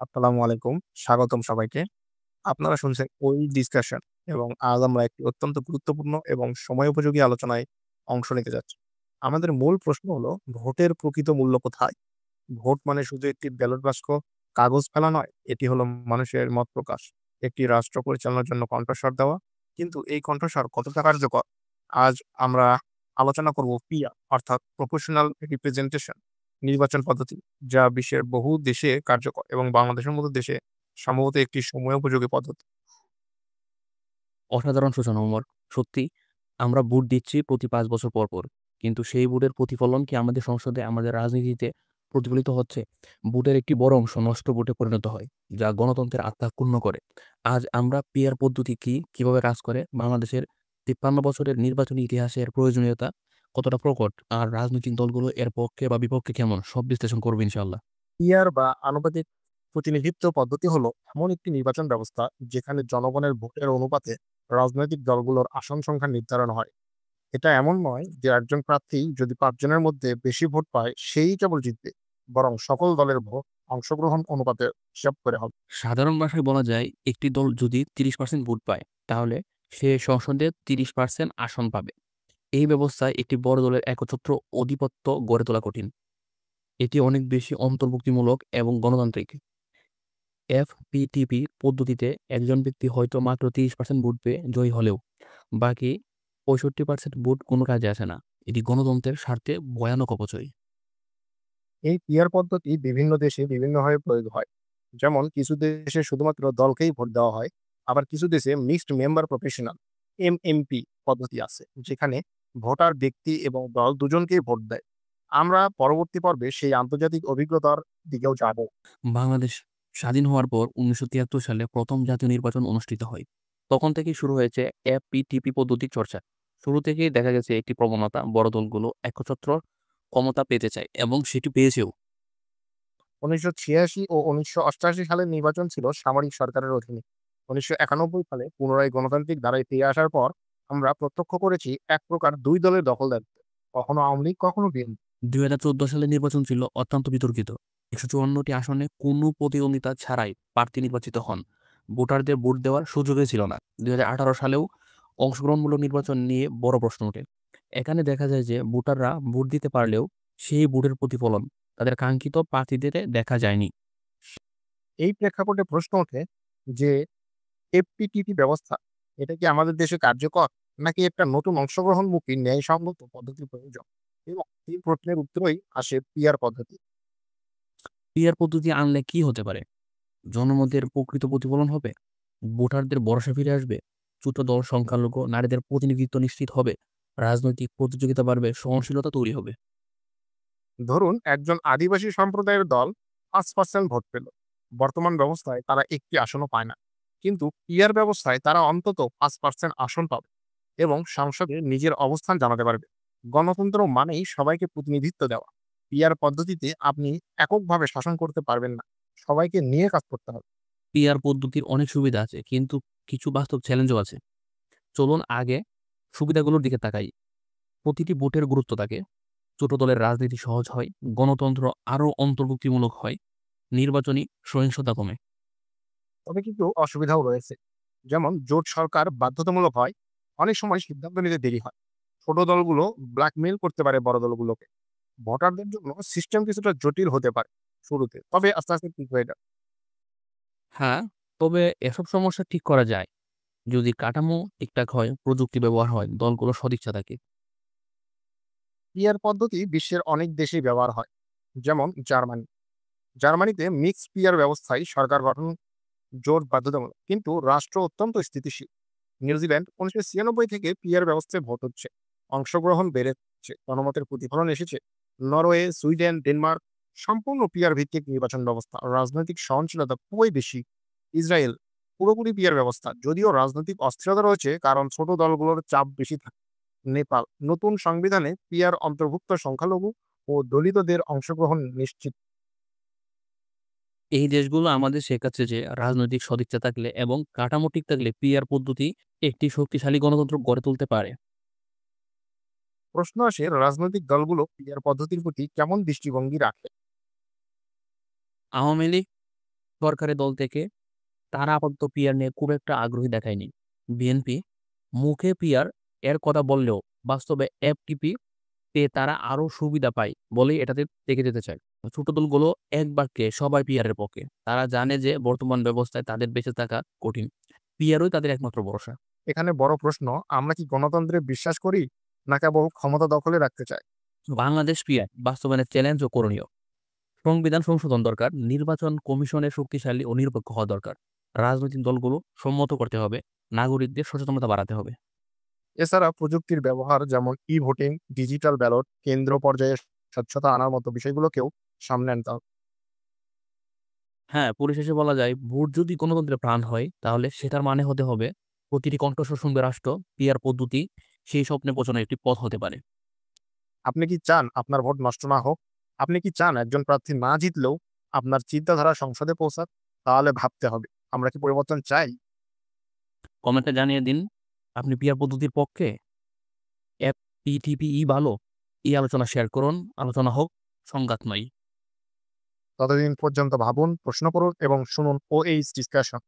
আসসালামু আলাইকুম। স্বাগতম সবাইকে। আপনারা শুনছেন ওই ডিসকাশন এবং আজ আমরা একটি অত্যন্ত গুরুত্বপূর্ণ এবং সময়োপযোগী আলোচনায় অংশ নিতে যাচ্ছি। আমাদের মূল প্রশ্ন হলো ভোটের প্রকৃত মূল্য কোথায়? ভোট মানে শুধু একটি ব্যালট বাক্স কাগজ ফেলা নয়, এটি হলো মানুষের মত প্রকাশ। একটি রাষ্ট্র পরিচালনার জন্য কণ্ঠস্বর দেওয়া। কিন্তু এই কণ্ঠস্বর কতটা কার্যকর? আজ আমরা আলোচনা করব পিয়া অর্থাৎ প্রফেশনাল রিপ্রেজেন্টেশন নির্বাচন পদ্ধতি, যা বিশ্বের বহু দেশে কার্যকর এবং বাংলাদেশের মতো দেশে সম্ভবত একটি সময়োপযোগী পদ্ধতি। অসাধারণ সূচনা ওমর। সত্যি আমরা ভোট দিচ্ছি প্রতি ৫ বছর পর, পর। কিন্তু সেই ভোটের প্রতিফলন কি আমাদের সংসদে, আমাদের রাজনীতিতে প্রতিফলিত হচ্ছে? ভোটের একটি বড় অংশ নষ্ট ভোটে পরিণত হয়, যা গণতন্ত্রের আত্মা ক্ষুণ্ণ করে। আজ আমরা পিআর পদ্ধতি কি, কিভাবে কাজ করে, বাংলাদেশের ৫৩ বছরের নির্বাচনী ইতিহাসের প্রয়োজনীয়তা কতটা প্রকট, আর রাজনৈতিক দলগুলো এর পক্ষে বা বিপক্ষে কেমন, সব বিশ্লেষণ করব ইনশাআল্লাহ। পিআর বা আনুপাতিক প্রতিনিধিত্ব পদ্ধতি হলো এমন একটি নির্বাচন ব্যবস্থা যেখানে জনগণের ভোটের অনুপাতে রাজনৈতিক দলগুলোর আসন সংখ্যা নির্ধারণ হয়। এটা এমন নয় যে একজন প্রার্থী যদি ৫ জনের মধ্যে বেশি ভোট পায় সেই কেবল জিতবে, বরং সকল দলের ভোট অংশগ্রহণ অনুপাতে হিসাব করে হবে। সাধারণ ভাষায় বলা যায়, একটি দল যদি ৩০% ভোট পায়, তাহলে সে সংসদে ৩০% আসন পাবে। এই ব্যবস্থায় একটি বড় দলের একচ্ছত্র আধিপত্য গড়ে তোলা কঠিন। এটি অনেক বেশি অন্তর্ভুক্তিমূলক এবং গণতান্ত্রিক। এফপিটিপি পদ্ধতিতে একজন ব্যক্তি হয়তো মাত্র ৩০% ভোট পেয়ে জয়ী হলেও বাকি ৬৫% ভোট কোনো কাজে আসে না। এটি গণতন্ত্রের স্বার্থে ভয়ানক অপচয়। এই পিআর পদ্ধতি বিভিন্ন দেশে বিভিন্নভাবে প্রয়োগ হয়। যেমন কিছু দেশে শুধুমাত্র দলকেই ভোট দেওয়া হয়, আবার কিছু দেশে মিক্সড মেম্বার প্রফেশনাল এমএমপি পদ্ধতি আছে, যেখানে ভোটার ব্যক্তি এবং দল দুজনকেই ভোট দেয়। আমরা পরবর্তী পর্বে সেই আন্তর্জাতিক অভিজ্ঞতার দিকেও যাব। বাংলাদেশ স্বাধীন হওয়ার পর ১৯৭৩ সালে প্রথম জাতীয় নির্বাচন অনুষ্ঠিত হয়। তখন থেকেই শুরু হয়েছে এফপিটিপি পদ্ধতির চর্চা। শুরু থেকেই দেখা গেছে একটি প্রবণতা, বড় দলগুলো একচ্ছত্র ক্ষমতা পেতে চায় এবং সেটি পেয়েছেও। ১৯৮৬ ও ১৯৮৮ সালের নির্বাচন ছিল সামরিক সরকারের অধীনে। ১৯৯১ সালে পুনরায় গণতান্ত্রিক ধারায় ফিরে আসার পর আমরা প্রত্যক্ষ করেছি এক প্রকার দুই দলের দখলদারিত্ব, কখনো আওয়ামী লীগ কখনো বিএনপি। ২০১৪ সালের নির্বাচন ছিল অত্যন্ত বিতর্কিত। ১৫৪টি আসনে কোনো প্রতিদ্বন্দ্বিতা ছাড়াই প্রার্থী নির্বাচিত হন। ভোটারদের ভোট দেওয়ার সুযোগই ছিল না। ২০১৮ সালেও অংশগ্রহণমূলক নির্বাচন নিয়ে বড় প্রশ্ন ওঠে। এখানে দেখা যায় যে ভোটাররা ভোট দিতে পারলেও সেই ভোটের প্রতিফলন তাদের কাঙ্ক্ষিত প্রার্থীদের দেখা যায়নি। এই প্রেক্ষাপটে প্রশ্ন ওঠে যে এফপিটিপি ব্যবস্থা এটা কি আমাদের দেশে কার্যকর, নাকি একটা নতুন অংশগ্রহণমুখী ন্যায়সঙ্গত পদ্ধতির প্রয়োজন? এবং এই প্রশ্নের উত্তরই আসে পিআর পদ্ধতি। পিআর পদ্ধতি আনলে কি হতে পারে? জনমতের প্রকৃত প্রতিফলন হবে? ভোটারদের ভরসা ফিরে আসবে? ছোট দল, সংখ্যালঘু, নারীদের প্রতিনিধিত্ব নিশ্চিত হবে? রাজনৈতিক প্রতিযোগিতা বাড়বে, সহনশীলতা তৈরি হবে। ধরুন একজন আদিবাসী সম্প্রদায়ের দল ৫% ভোট পেল। বর্তমান ব্যবস্থায় তারা একটি আসনও পায় না, কিন্তু পিআর ব্যবস্থায় তারা অন্তত ৫% আসন পাবে এবং সংসদে নিজের অবস্থান জানাতে পারবে। গণতন্ত্র মানেই সবাইকে প্রতিনিধিত্ব দেওয়া। পিআর পদ্ধতিতে আপনি এককভাবে শাসন করতে পারবেন না, সবাইকে নিয়ে কাজ করতে হবে। পিআর পদ্ধতির অনেক সুবিধা আছে, কিন্তু কিছু বাস্তব চ্যালেঞ্জও আছে। চলুন আগে সুবিধাগুলোর দিকে তাকাই। প্রতিটি ভোটের গুরুত্ব থাকে। ছোট দলের রাজনীতি সহজ হয়, গণতন্ত্র আরও অন্তর্ভুক্তিমূলক হয়, নির্বাচনী সহিংসতা কমে। তবে কিন্তু অসুবিধাও রয়েছে। যেমন জোট সরকার বাধ্যতামূলক হয়, অনেক সময় সিদ্ধান্ত নিতে দেরি হয়। ছোট দলগুলো ব্ল্যাকমেইল করতে পারে বড় দলগুলোকে। ভোটারদের জন্য সিস্টেম কিছুটা জটিল হতে পারে শুরুতে, তবে আস্তে আস্তে ঠিক হয়ে যায়। হ্যাঁ, তবে এসব সমস্যা ঠিক করা যায় যদি কাঠামো ঠিকঠাক হয়, প্রযুক্তি ব্যবহার হয়, দলগুলো সদিচ্ছা থাকে। পিয়ার পদ্ধতি বিশ্বের অনেক দেশেই ব্যবহার হয়। যেমন জার্মানি। জার্মানিতে মিক্স পিয়ার ব্যবস্থায় সরকার গঠন জোট বাধ্যতামূলক, কিন্তু রাষ্ট্র অত্যন্ত স্থিতিশীল। নিউজিল্যান্ড ১৯৯৬ থেকে পিয়ার ব্যবস্থায় ভোট হচ্ছে, অংশগ্রহণ বেড়েছে, জনমতের প্রতিফলন এসেছে। নরওয়ে, সুইডেন, ডেনমার্ক সম্পূর্ণ পিয়ার ভিত্তিক নির্বাচন ব্যবস্থা, রাজনৈতিক সহনশীলতা খুবই বেশি। ইসরায়েল পুরোপুরি পিয়ার ব্যবস্থা, যদিও রাজনৈতিক অস্থিরতা রয়েছে কারণ ছোট দলগুলোর চাপ বেশি থাকে। নেপাল নতুন সংবিধানে পিয়ার অন্তর্ভুক্ত সংখ্যালঘু ও দলিতদের অংশগ্রহণ নিশ্চিত। এই দেশগুলো আমাদের শেখাচ্ছে যে রাজনৈতিক সদিচ্ছা থাকলে এবং কাঠামো ঠিক থাকলে পিআর পদ্ধতি একটি শক্তিশালী গণতন্ত্র গড়ে তুলতে পারে। প্রশ্ন আসে রাজনৈতিক দলগুলো পিয়ার পদ্ধতির প্রতি কেমন দৃষ্টিভঙ্গি রাখে। আওয়ামী লীগ সরকারি দল থেকে তারা আপাতত পিআর নিয়ে খুব একটা আগ্রহী দেখায়নি। বিএনপি মুখে পিআর এর কথা বললেও বাস্তবে এফটিপি তে তারা আরো সুবিধা পায় বলেই এটাতে থেকে যেতে চায়। ছোট দলগুলো এক বাক্যে সবাই পিআর এর পক্ষে। তারা জানে যে বর্তমান ব্যবস্থায় তাদের বেঁচে থাকা কঠিন। পিআরই তাদের একমাত্র ভরসা। এখানে বড় প্রশ্ন, আমরা কি গণতন্ত্রে বিশ্বাস করি না কেবল ক্ষমতা দখলে রাখতে চাই? বাংলাদেশ পিআর বাস্তবায়নের চ্যালেঞ্জ ও করণীয়। সংবিধান সংশোধন দরকার, নির্বাচন কমিশনের শক্তিশালী ও নিরপেক্ষ হওয়া দরকার। রাজনৈতিক দলগুলো সম্মত করতে হবে, নাগরিকদের সচেতনতা বাড়াতে হবে। এছাড়া প্রযুক্তির ব্যবহার যেমন ভোটিং, ডিজিটাল ব্যালট, কেন্দ্র পর্যায়ে স্বচ্ছতা আনার মতো বিষয়গুলোকেও সামনে আনতে হবে। হ্যাঁ, পরিশেষে বলা যায় ভোট যদি গণতন্ত্রের প্রাণ হয় তাহলে সেটার মানে হতে হবে প্রতিটি কণ্ঠস্বর শুনবে রাষ্ট্র। পিআর পদ্ধতি সেই স্বপ্নে পৌঁছানোর একটি পথ হতে পারে। আপনি কি চান আপনার ভোট নষ্ট না হোক? আপনি কি চান একজন প্রার্থী না জিতলেও আপনার চিন্তাধারা সংসদে পৌঁছাক? তাহলে ভাবতে হবে, আমরা কি পরিবর্তন চাই? কমেন্টে জানিয়ে দিন আপনি পিআর পদ্ধতির পক্ষে, এফপিটিপিই ভালো। এই আলোচনা শেয়ার করুন, আলোচনা হোক, সংঘাত নয়। ততদিন পর্যন্ত ভাবুন, প্রশ্ন করুন এবং শুনুন OH ডিসকাশন।